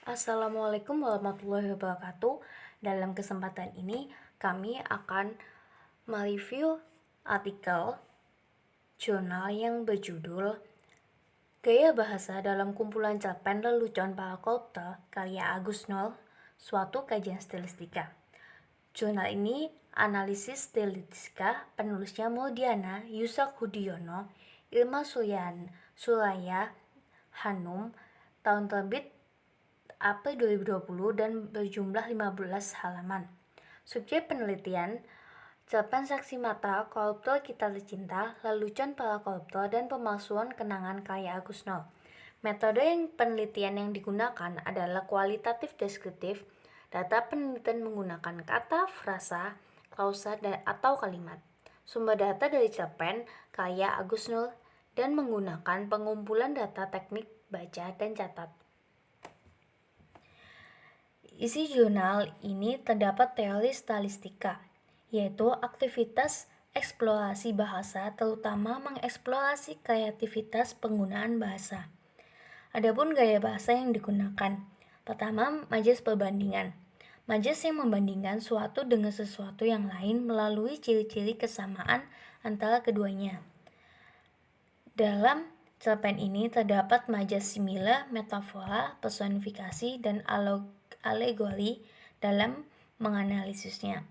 Assalamualaikum warahmatullahi wabarakatuh. Dalam kesempatan ini kami akan mereview artikel jurnal yang berjudul Gaya Bahasa dalam Kumpulan Cerpen Lelucon Para Koruptor karya Agus Nur, suatu kajian stilistika. Jurnal ini analisis stilistika, penulisnya Maudiana Yusak Hudiono, Ilma Suraya Hanum, tahun terbit April 2020 dan berjumlah 15 halaman. Subjek penelitian, cerpen saksi mata, koruptor kita tercinta, lelucon para koruptor, dan pemalsuan kenangan karya Agus Nur. Metode penelitian yang digunakan adalah kualitatif deskriptif. Data penelitian menggunakan kata, frasa, klausa, atau kalimat. Sumber data dari cerpen karya Agus Nur dan menggunakan pengumpulan data teknik baca dan catat. Isi jurnal ini terdapat teori stilistika, yaitu aktivitas eksplorasi bahasa, terutama mengeksplorasi kreativitas penggunaan bahasa. Adapun gaya bahasa yang digunakan, pertama, majas perbandingan. Majas yang membandingkan suatu dengan sesuatu yang lain melalui ciri-ciri kesamaan antara keduanya. Dalam cerpen ini terdapat majas simile, metafora, personifikasi, dan alegori dalam menganalisisnya.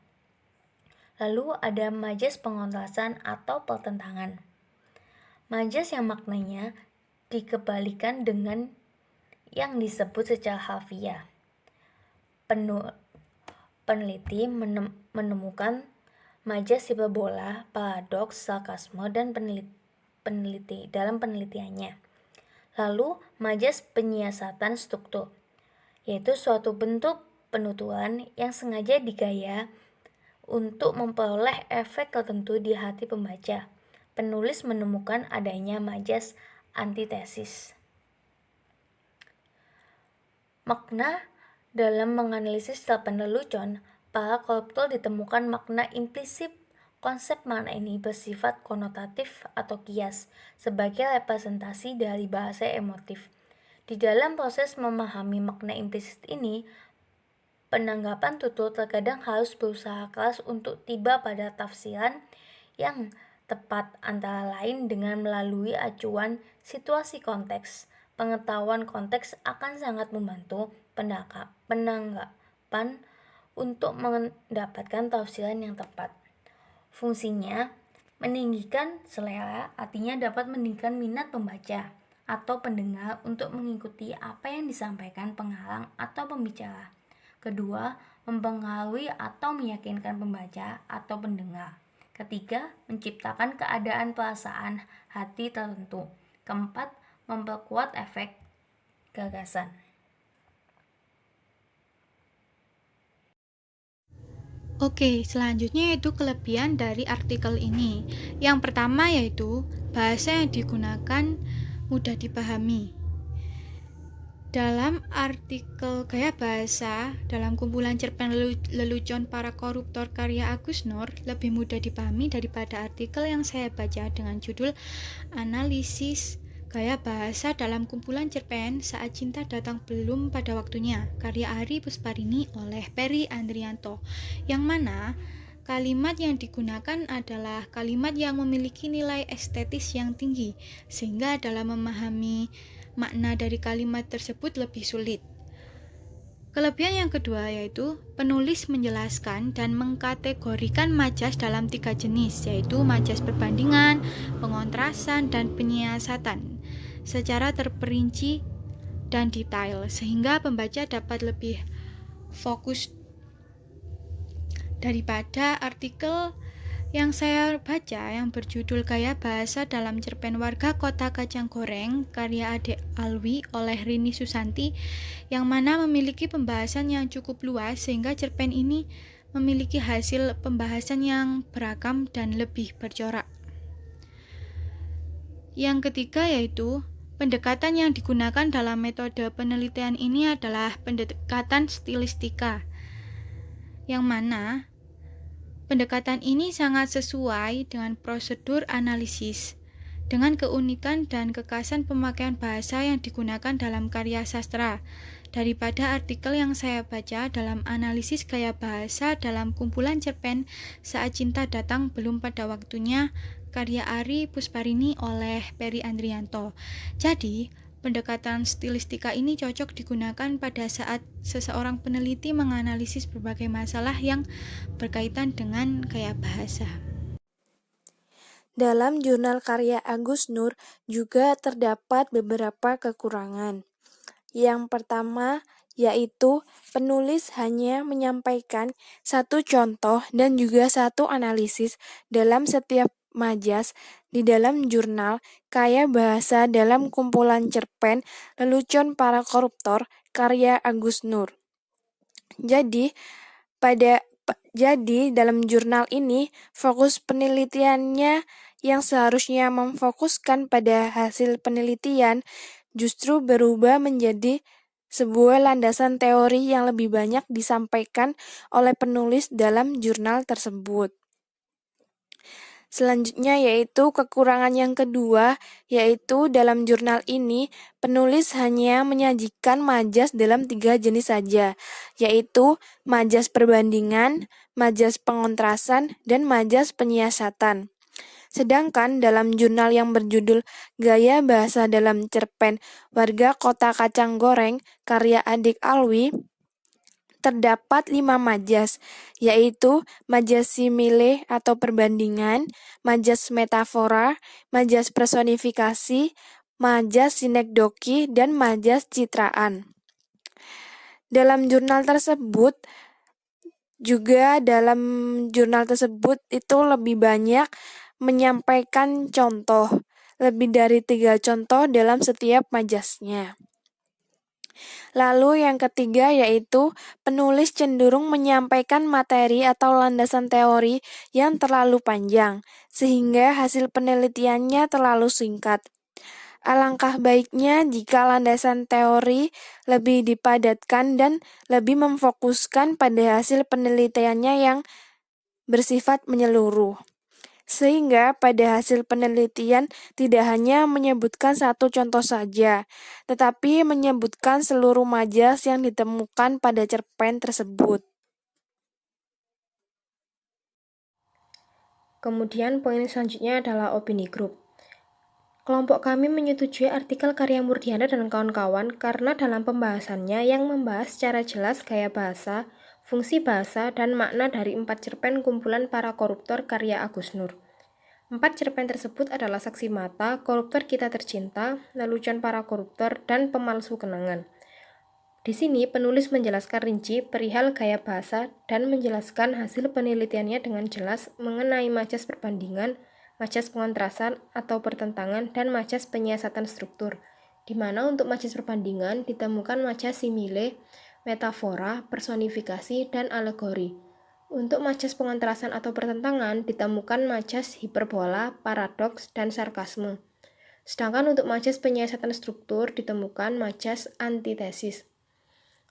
Lalu ada majas pengontrasan atau pertentangan. Majas yang maknanya dikebalikan dengan yang disebut secara harfiah. Peneliti menemukan majas hiperbola, paradoks, sarkasme, dan peneliti dalam penelitiannya. Lalu majas penyiasatan struktur, yaitu suatu bentuk penuturan yang sengaja digaya untuk memperoleh efek tertentu di hati pembaca. Penulis menemukan adanya majas antitesis. Makna dalam menganalisis cerpen lelucon para koruptor ditemukan makna implisit. Konsep makna ini bersifat konotatif atau kias sebagai representasi dari bahasa emotif. Di dalam proses memahami makna implisit ini, penanggapan tutur terkadang harus berusaha keras untuk tiba pada tafsiran yang tepat, antara lain dengan melalui acuan situasi konteks. Pengetahuan konteks akan sangat membantu penanggapan untuk mendapatkan tafsiran yang tepat. Fungsinya meninggikan selera, artinya dapat meninggikan minat pembaca atau pendengar untuk mengikuti apa yang disampaikan pengarang atau pembicara. Kedua, mempengaruhi atau meyakinkan pembaca atau pendengar. Ketiga, menciptakan keadaan perasaan hati tertentu. Keempat, memperkuat efek gagasan. Oke, selanjutnya yaitu kelebihan dari artikel ini. Yang pertama yaitu bahasa yang digunakan mudah dipahami. Dalam artikel gaya bahasa dalam kumpulan cerpen lelucon para koruptor karya Agus Nur lebih mudah dipahami daripada artikel yang saya baca dengan judul Analisis Gaya Bahasa dalam Kumpulan Cerpen Saat Cinta Datang Belum Pada Waktunya, karya Ari Pusparini oleh Peri Andrianto, yang mana kalimat yang digunakan adalah kalimat yang memiliki nilai estetis yang tinggi, sehingga dalam memahami makna dari kalimat tersebut lebih sulit. Kelebihan yang kedua yaitu penulis menjelaskan dan mengkategorikan majas dalam 3 jenis, yaitu majas perbandingan, pengontrasan, dan penyiasatan secara terperinci dan detail, sehingga pembaca dapat lebih fokus daripada artikel yang saya baca yang berjudul Gaya Bahasa dalam Cerpen Warga Kota Kacang Goreng karya Ade Alwi oleh Rini Susanti, yang mana memiliki pembahasan yang cukup luas sehingga cerpen ini memiliki hasil pembahasan yang beragam dan lebih bercorak. Yang ketiga yaitu pendekatan yang digunakan dalam metode penelitian ini adalah pendekatan stilistika, yang mana pendekatan ini sangat sesuai dengan prosedur analisis dengan keunikan dan kekhasan pemakaian bahasa yang digunakan dalam karya sastra. Daripada artikel yang saya baca dalam analisis gaya bahasa dalam kumpulan cerpen Saat Cinta Datang Belum Pada Waktunya, karya Ari Pusparini oleh Peri Andrianto. Jadi, pendekatan stilistika ini cocok digunakan pada saat seseorang peneliti menganalisis berbagai masalah yang berkaitan dengan gaya bahasa. Dalam jurnal karya Agus Nur juga terdapat beberapa kekurangan. Yang pertama yaitu penulis hanya menyampaikan satu contoh dan juga satu analisis dalam setiap majas di dalam jurnal Kaya Bahasa dalam kumpulan cerpen Lelucon Para Koruptor karya Agus Nur. Jadi dalam jurnal ini fokus penelitiannya yang seharusnya memfokuskan pada hasil penelitian justru berubah menjadi sebuah landasan teori yang lebih banyak disampaikan oleh penulis dalam jurnal tersebut. Selanjutnya yaitu kekurangan yang kedua, yaitu dalam jurnal ini penulis hanya menyajikan majas dalam 3 jenis saja, yaitu majas perbandingan, majas pengontrasan, dan majas penyiasatan. Sedangkan dalam jurnal yang berjudul Gaya Bahasa dalam Cerpen Warga Kota Kacang Goreng karya Adik Alwi, terdapat 5 majas, yaitu majas simile atau perbandingan, majas metafora, majas personifikasi, majas sinekdoki, dan majas citraan. Dalam jurnal tersebut itu lebih banyak menyampaikan contoh, lebih dari 3 contoh dalam setiap majasnya. Lalu yang ketiga yaitu penulis cenderung menyampaikan materi atau landasan teori yang terlalu panjang, sehingga hasil penelitiannya terlalu singkat. Alangkah baiknya jika landasan teori lebih dipadatkan dan lebih memfokuskan pada hasil penelitiannya yang bersifat menyeluruh. Sehingga pada hasil penelitian tidak hanya menyebutkan satu contoh saja, tetapi menyebutkan seluruh majas yang ditemukan pada cerpen tersebut. Kemudian poin selanjutnya adalah opini grup. Kelompok kami menyetujui artikel karya Murdiana dan kawan-kawan karena dalam pembahasannya yang membahas secara jelas gaya bahasa, fungsi bahasa, dan makna dari 4 cerpen kumpulan para koruptor karya Agus Nur. 4 cerpen tersebut adalah Saksi Mata, Koruptor Kita Tercinta, Lelucon Para Koruptor, dan Pemalsu Kenangan. Di sini penulis menjelaskan rinci perihal gaya bahasa dan menjelaskan hasil penelitiannya dengan jelas mengenai majas perbandingan, majas pengontrasan atau pertentangan, dan majas penyiasatan struktur, di mana untuk majas perbandingan ditemukan majas simile, metafora, personifikasi, dan alegori. Untuk majas pengontrasan atau pertentangan ditemukan majas hiperbola, paradoks, dan sarkasme. Sedangkan untuk majas penyiasatan struktur ditemukan majas antitesis.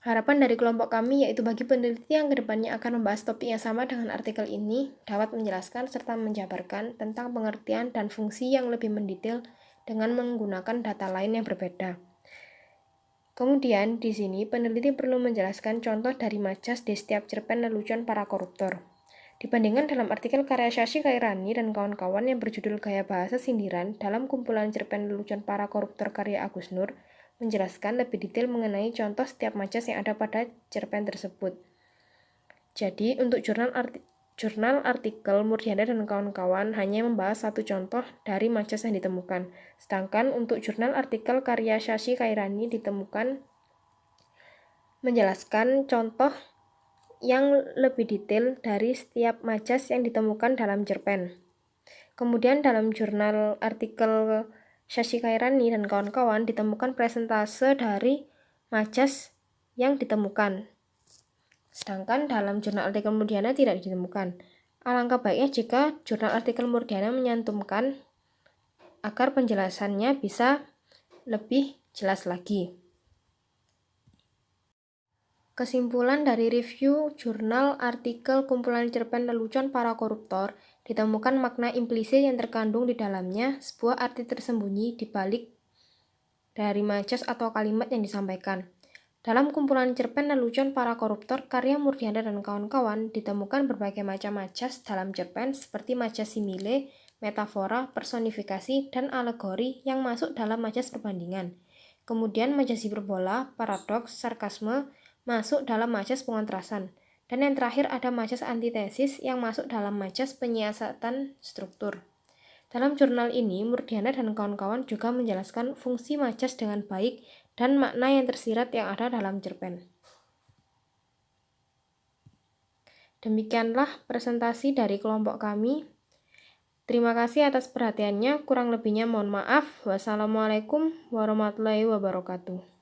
Harapan dari kelompok kami yaitu bagi peneliti yang kedepannya akan membahas topik yang sama dengan artikel ini dapat menjelaskan serta menjabarkan tentang pengertian dan fungsi yang lebih mendetail dengan menggunakan data lain yang berbeda. Kemudian, di sini peneliti perlu menjelaskan contoh dari majas di setiap cerpen Lelucon Para Koruptor. Dibandingkan dalam artikel karya Shashi Kairani dan kawan-kawan yang berjudul Gaya Bahasa Sindiran dalam kumpulan cerpen Lelucon Para Koruptor karya Agus Nur, menjelaskan lebih detail mengenai contoh setiap majas yang ada pada cerpen tersebut. Jadi, untuk jurnal artikel Murdiana dan kawan-kawan hanya membahas satu contoh dari majas yang ditemukan. Sedangkan untuk jurnal artikel karya Shashi Kairani ditemukan menjelaskan contoh yang lebih detail dari setiap majas yang ditemukan dalam cerpen. Kemudian dalam jurnal artikel Shashi Kairani dan kawan-kawan ditemukan presentase dari majas yang ditemukan. Sedangkan dalam jurnal artikel Murdiana tidak ditemukan. Alangkah baiknya jika jurnal artikel Murdiana menyantumkan agar penjelasannya bisa lebih jelas lagi. Kesimpulan dari review jurnal artikel kumpulan cerpen Lelucon Para Koruptor ditemukan makna implisit yang terkandung di dalamnya, sebuah arti tersembunyi di balik dari majas atau kalimat yang disampaikan. Dalam kumpulan cerpen lelucon para koruptor karya Murdiana dan kawan-kawan ditemukan berbagai macam majas dalam cerpen seperti majas simile, metafora, personifikasi, dan alegori yang masuk dalam majas perbandingan. Kemudian majas hiperbola, paradoks, sarkasme masuk dalam majas pengontrasan. Dan yang terakhir ada majas antitesis yang masuk dalam majas penyiasatan struktur. Dalam jurnal ini, Murdiana dan kawan-kawan juga menjelaskan fungsi majas dengan baik dan makna yang tersirat yang ada dalam cerpen. Demikianlah presentasi dari kelompok kami. Terima kasih atas perhatiannya, kurang lebihnya mohon maaf. Wassalamualaikum warahmatullahi wabarakatuh.